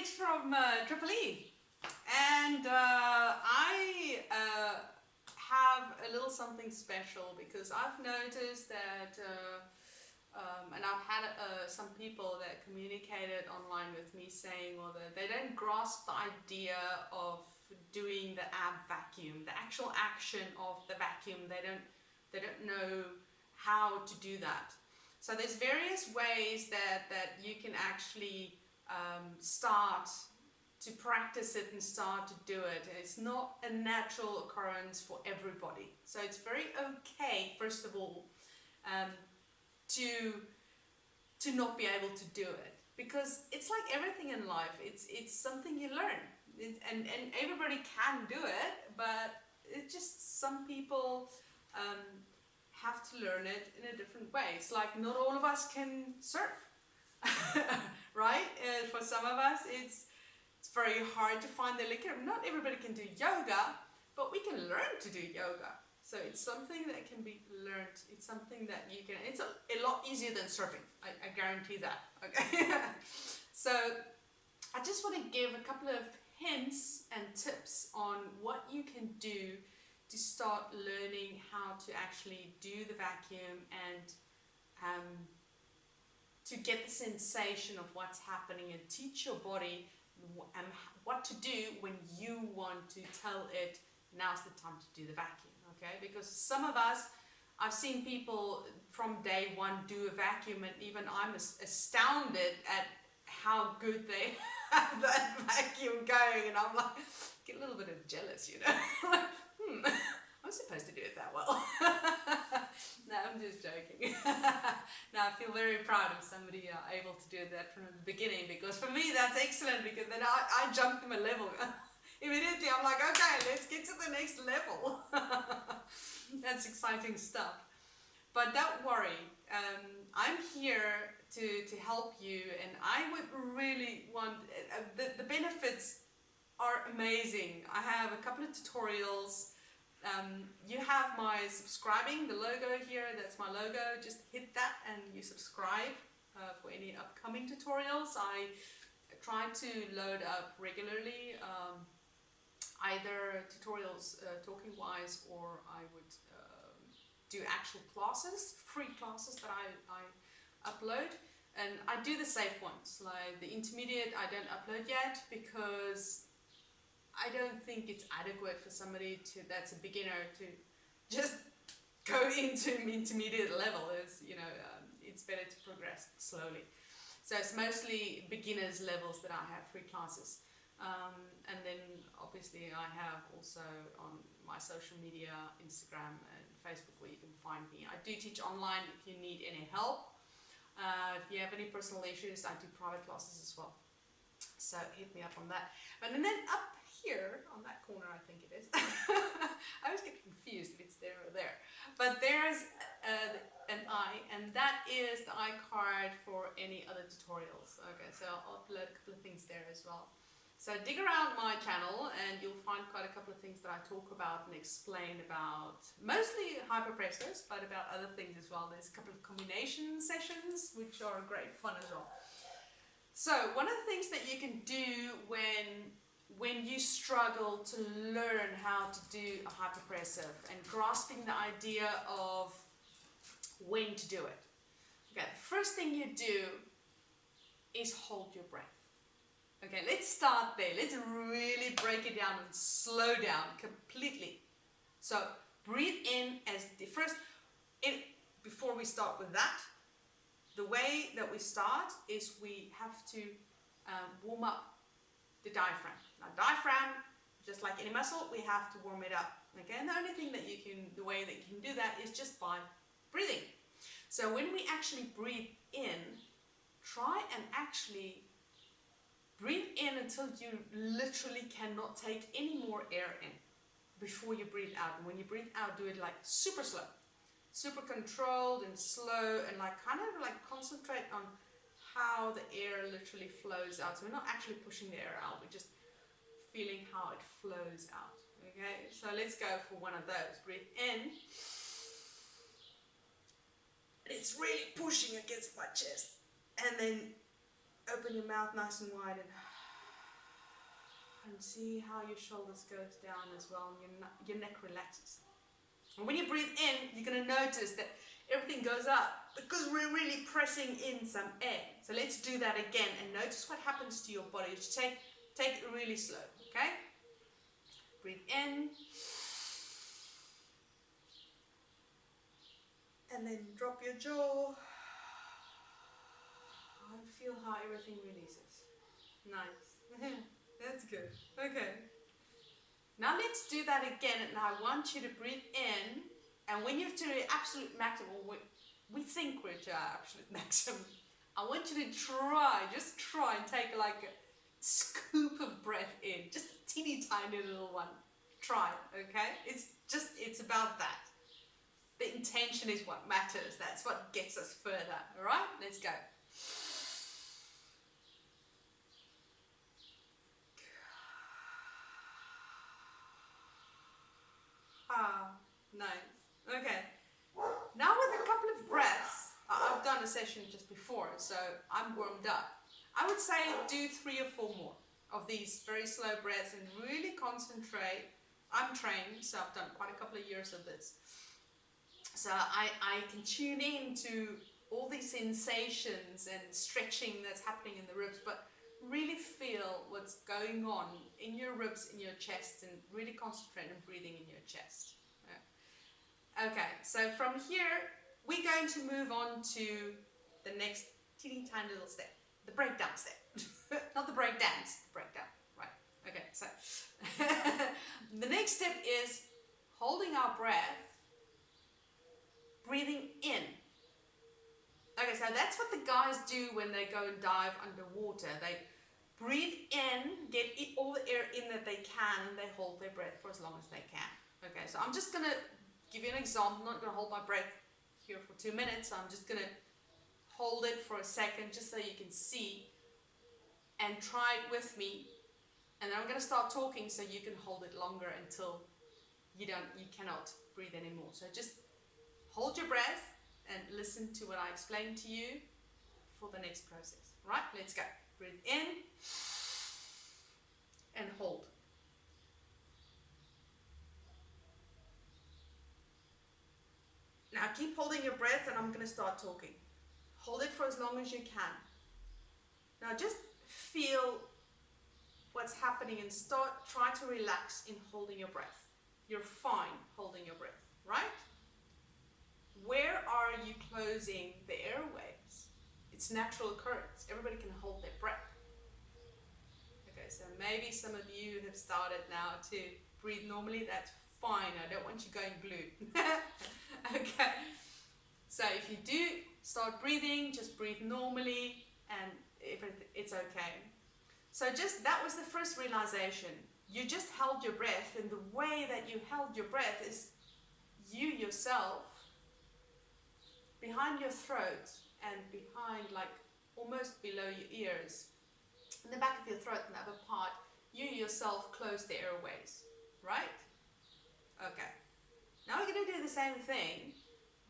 Alex from Triple E, and I have a little something special because I've noticed that, and I've had some people that communicated online with me saying, well, that they don't grasp the idea of doing the ab vacuum, the actual action of the vacuum. They don't know how to do that. So there's various ways that you can actually start to practice it and start to do it. It's not a natural occurrence for everybody. So it's very okay, first of all, to not be able to do it. Because it's like everything in life, it's something you learn. And everybody can do it, but it's just some people have to learn it in a different way. It's like not all of us can surf. Right? For some of us, it's very hard to find the liquor. Not everybody can do yoga, but we can learn to do yoga. So it's something that can be learned. It's something that you can. It's a lot easier than surfing. I guarantee that. Okay. So I just want to give a couple of hints and tips on what you can do to start learning how to actually do the vacuum and to get the sensation of what's happening and teach your body what to do when you want to tell it now's the time to do the vacuum. Okay, because some of us, I've seen people from day one do a vacuum, and even I'm astounded at how good they have that vacuum going, and I'm like, get a little bit of jealous, you know. I'm supposed to do it that well. No, I'm just joking. No, I feel very proud of somebody able to do that from the beginning, because for me that's excellent, because then I jumped to a level. Immediately I'm like, okay, let's get to the next level. That's exciting stuff. But don't worry, I'm here to help you, and I would really want, the benefits are amazing. I have a couple of tutorials. You have my subscribing, the logo here, that's my logo. Just hit that and you subscribe for any upcoming tutorials. I try to load up regularly, either tutorials talking wise, or I would do actual classes, free classes that I upload. And I do the safe ones, like the intermediate I don't upload yet, because I don't think it's adequate for somebody that's a beginner to just go into an intermediate level. It's better to progress slowly. So it's mostly beginners levels that I have free classes. And then obviously I have also on my social media, Instagram and Facebook, where you can find me. I do teach online if you need any help. If you have any personal issues, I do private classes as well. So hit me up on that. And then up here on that corner, I think it is. I always get confused if it's there or there. But there's an I, and that is the iCard for any other tutorials. Okay, so I'll upload a couple of things there as well. So dig around my channel and you'll find quite a couple of things that I talk about and explain about, mostly hyperpressors, but about other things as well. There's a couple of combination sessions, which are great fun as well. So one of the things that you can do when you struggle to learn how to do a hyperpressive and grasping the idea of when to do it. Okay, the first thing you do is hold your breath. Okay, let's start there. Let's really break it down and slow down completely. So breathe in as the first, before we start with that, the way that we start is we have to warm up the diaphragm. Now diaphragm, just like any muscle, we have to warm it up. Okay, and the only thing that the way that you can do that is just by breathing. So when we actually breathe in, try and actually breathe in until you literally cannot take any more air in before you breathe out. And when you breathe out, do it like super slow, super controlled and slow, and like kind of like concentrate on how the air literally flows out. So we're not actually pushing the air out, we're just feeling how it flows out. Okay, so let's go for one of those. Breathe in. It's really pushing against my chest. And then open your mouth nice and wide and And see how your shoulders goes down as well, and your neck relaxes. And when you breathe in, you're going to notice that everything goes up because we're really pressing in some air. So let's do that again and notice what happens to your body. Just take it really slow, okay? Breathe in. And then drop your jaw. And feel how everything releases. Nice. That's good. Okay. Now let's do that again, and I want you to breathe in, and when you're to the absolute maximum, we think we're to our absolute maximum, I want you to just try and take like a scoop of breath in, just a teeny tiny little one. Try, okay? It's about that. The intention is what matters. That's what gets us further, all right? Let's go. Nice. Okay. Now with a couple of breaths, I've done a session just before, so I'm warmed up. I would say do 3 or 4 more of these very slow breaths and really concentrate. I'm trained, so I've done quite a couple of years of this. So I can tune in to all these sensations and stretching that's happening in the ribs, but really feel what's going on in your ribs, in your chest, and really concentrate on breathing in your chest. Okay, so from here, we're going to move on to the next teeny tiny little step, the breakdown step. Not the break dance, the breakdown, right? Okay, so the next step is holding our breath, breathing in. Okay, so that's what the guys do when they go and dive underwater. They breathe in, get all the air in that they can, and they hold their breath for as long as they can. Okay, so I'm just going to give you an example. I'm not going to hold my breath here for 2 minutes. I'm just going to hold it for a second just so you can see and try it with me. And then I'm going to start talking so you can hold it longer until you cannot breathe anymore. So just hold your breath and listen to what I explain to you for the next process. Right, let's go. Breathe in and hold. Now keep holding your breath and I'm going to start talking. Hold it for as long as you can. Now just feel what's happening and try to relax in holding your breath. You're fine holding your breath, right? Where are you closing the airways? It's natural occurrence. Everybody can hold their breath. Okay, so maybe some of you have started now to breathe normally. That's fine. I don't want you going blue. Okay. So if you do start breathing, just breathe normally and it's okay. So that was the first realization. You just held your breath, and the way that you held your breath is you yourself behind your throat and behind, like almost below your ears, in the back of your throat and the upper part, you yourself close the airways, right? Okay. Now we're going to do the same thing,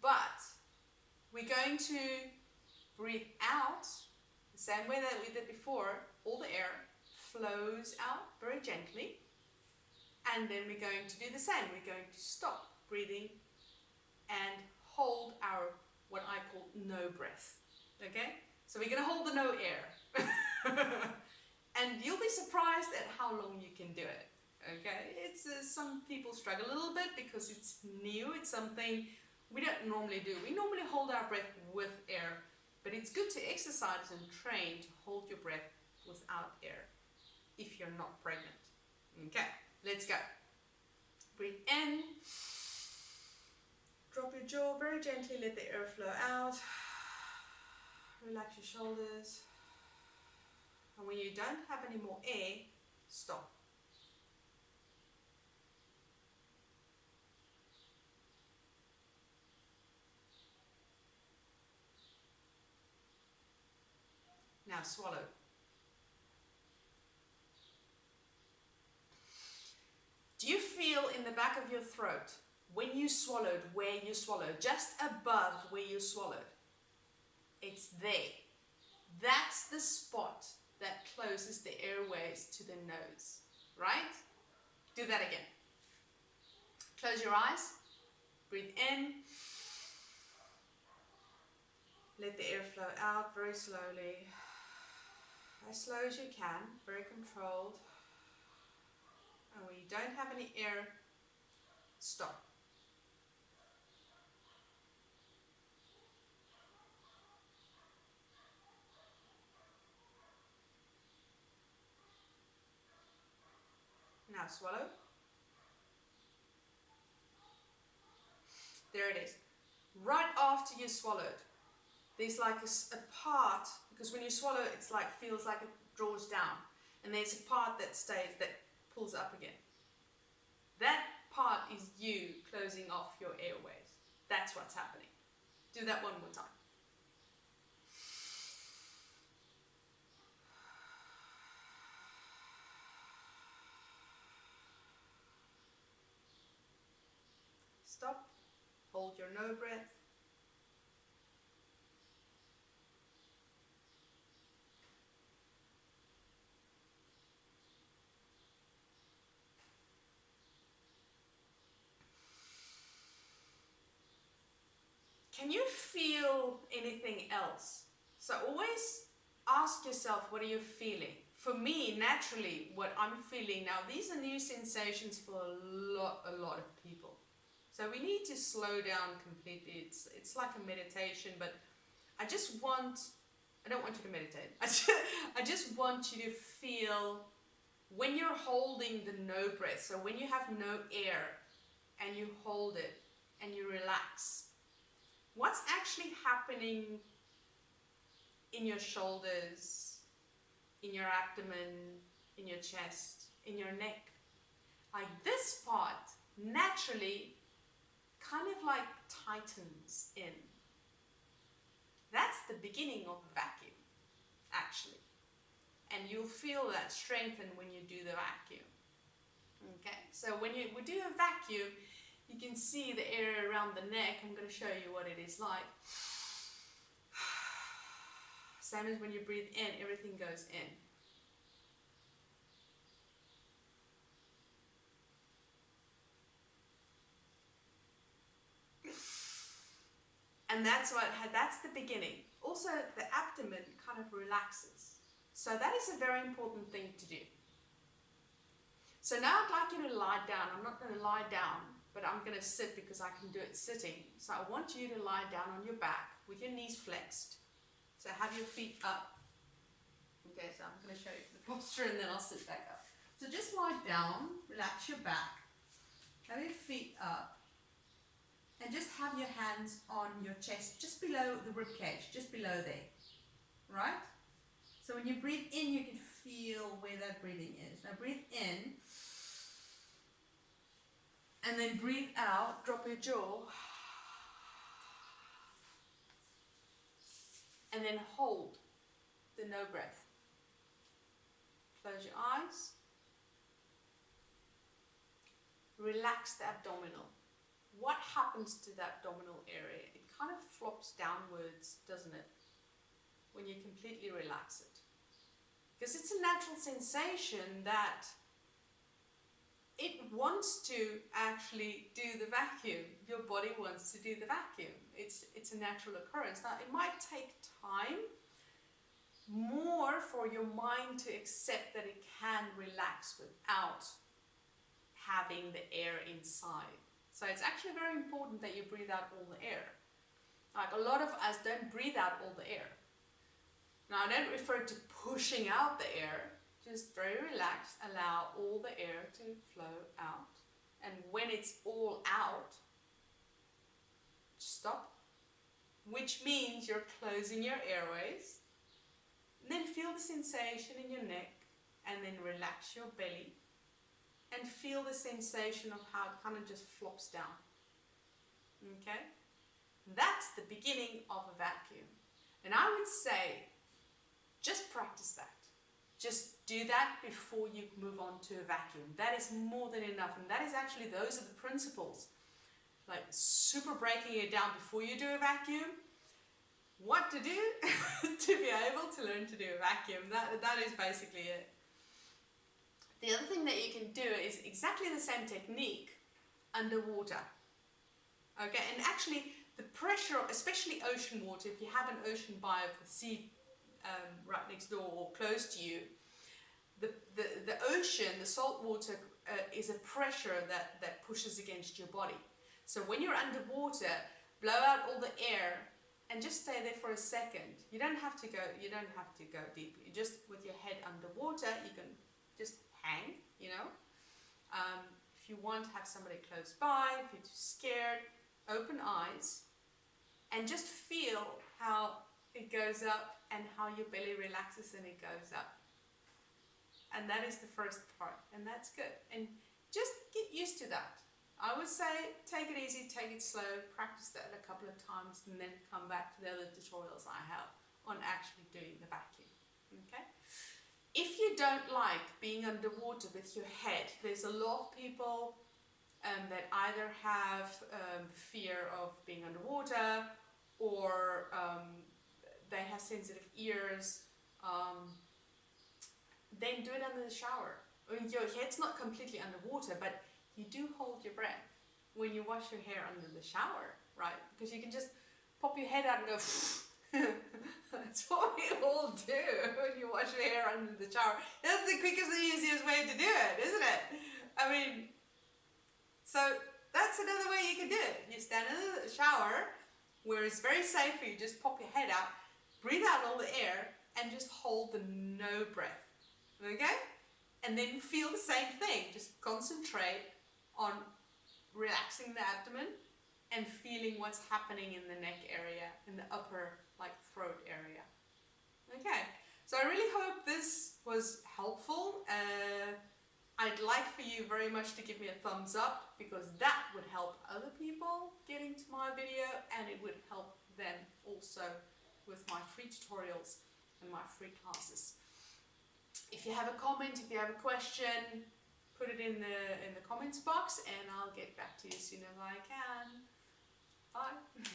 but we're going to breathe out the same way that we did before. All the air flows out very gently, and then we're going to do the same. We're going to stop breathing and hold our, what I call no breath. Okay? So we're going to hold the no air. And you'll be surprised at how long you can do it. Okay? It's some people struggle a little bit because it's new. It's something we don't normally do. We normally hold our breath with air, but it's good to exercise and train to hold your breath without air if you're not pregnant. Okay, let's go. Breathe in. Drop your jaw very gently, let the air flow out. Relax your shoulders. And when you don't have any more air, stop. Now swallow. Do you feel in the back of your throat when you swallowed, where you swallowed, just above where you swallowed? It's there. That's the spot that closes the airways to the nose. right? Do that again. Close your eyes, breathe in, let the air flow out very slowly, as slow as you can, very controlled. And when you don't have any air, stop. Now swallow. There it is. Right after you swallowed, there's like a part, because when you swallow, it's like feels like it draws down, and there's a part that stays, that pulls up again. That part is you closing off your airways. That's what's happening. Do that one more time. Stop. Hold your no breath. Can you feel anything else? So always ask yourself, what are you feeling? For me, naturally, what I'm feeling now, these are new sensations for a lot of people. So we need to slow down completely. It's like a meditation, but I don't want you to meditate. I just want you to feel when you're holding the no breath. So when you have no air and you hold it and you relax, what's actually happening in your shoulders, in your abdomen, in your chest, in your neck? Like this part naturally kind of like tightens in. That's the beginning of a vacuum, actually. And you'll feel that strengthen when you do the vacuum. Okay, so when we do a vacuum, you can see the area around the neck. I'm going to show you what it is like. Same as when you breathe in, everything goes in. And that's the beginning. Also, the abdomen kind of relaxes. So that is a very important thing to do. So now I'd like you to lie down. I'm not going to lie down, but I'm going to sit because I can do it sitting. So I want you to lie down on your back with your knees flexed. So have your feet up. Okay, so I'm going to show you the posture and then I'll sit back up. So just lie down, relax your back, have your feet up. And just have your hands on your chest, just below the rib cage, just below there, right? So when you breathe in, you can feel where that breathing is. Now breathe in, and then breathe out, drop your jaw, and then hold the no breath. Close your eyes, relax the abdominal. What happens to that abdominal area? It kind of flops downwards, doesn't it? When you completely relax it. Because it's a natural sensation that it wants to actually do the vacuum. Your body wants to do the vacuum. It's a natural occurrence. Now, it might take time more for your mind to accept that it can relax without having the air inside. So it's actually very important that you breathe out all the air. Like a lot of us don't breathe out all the air. Now I don't refer to pushing out the air, just very relaxed, allow all the air to flow out. And when it's all out, stop, which means you're closing your airways. And then feel the sensation in your neck and then relax your belly. And feel the sensation of how it kind of just flops down. Okay? That's the beginning of a vacuum. And I would say, just practice that. Just do that before you move on to a vacuum. That is more than enough. And that is actually, those are the principles. Like super breaking it down before you do a vacuum. What to do to be able to learn to do a vacuum. That is basically it. The other thing that you can do is exactly the same technique underwater. Okay, and actually the pressure, especially ocean water, if you have an ocean by the sea right next door or close to you, the ocean, the salt water is a pressure that pushes against your body. So when you're underwater, blow out all the air and just stay there for a second. You don't have to go deep. You just, with your head underwater, you can just hang, you know. If you want, have somebody close by. If you're too scared, open eyes and just feel how it goes up and how your belly relaxes and it goes up. And that is the first part, and that's good. And just get used to that. I would say take it easy, take it slow, practice that a couple of times, and then come back to the other tutorials I have on actually doing the vacuum. Okay? If you don't like being underwater with your head, there's a lot of people that either have fear of being underwater, or they have sensitive ears. Then do it under the shower. I mean, your head's not completely underwater, but you do hold your breath when you wash your hair under the shower, right? Because you can just pop your head out and go. That's what we all do when you wash your hair under the shower. That's the quickest and easiest way to do it, isn't it? I mean, so that's another way you can do it. You stand in the shower where it's very safe for you. Just pop your head out, breathe out all the air, and just hold the no breath. Okay? And then feel the same thing. Just concentrate on relaxing the abdomen and feeling what's happening in the neck area, in the upper throat area. Okay, so I really hope this was helpful. I'd like for you very much to give me a thumbs up, because that would help other people get into my video, and it would help them also with my free tutorials and my free classes. If you have a comment, if you have a question, put it in the comments box, and I'll get back to you as soon as I can. Bye.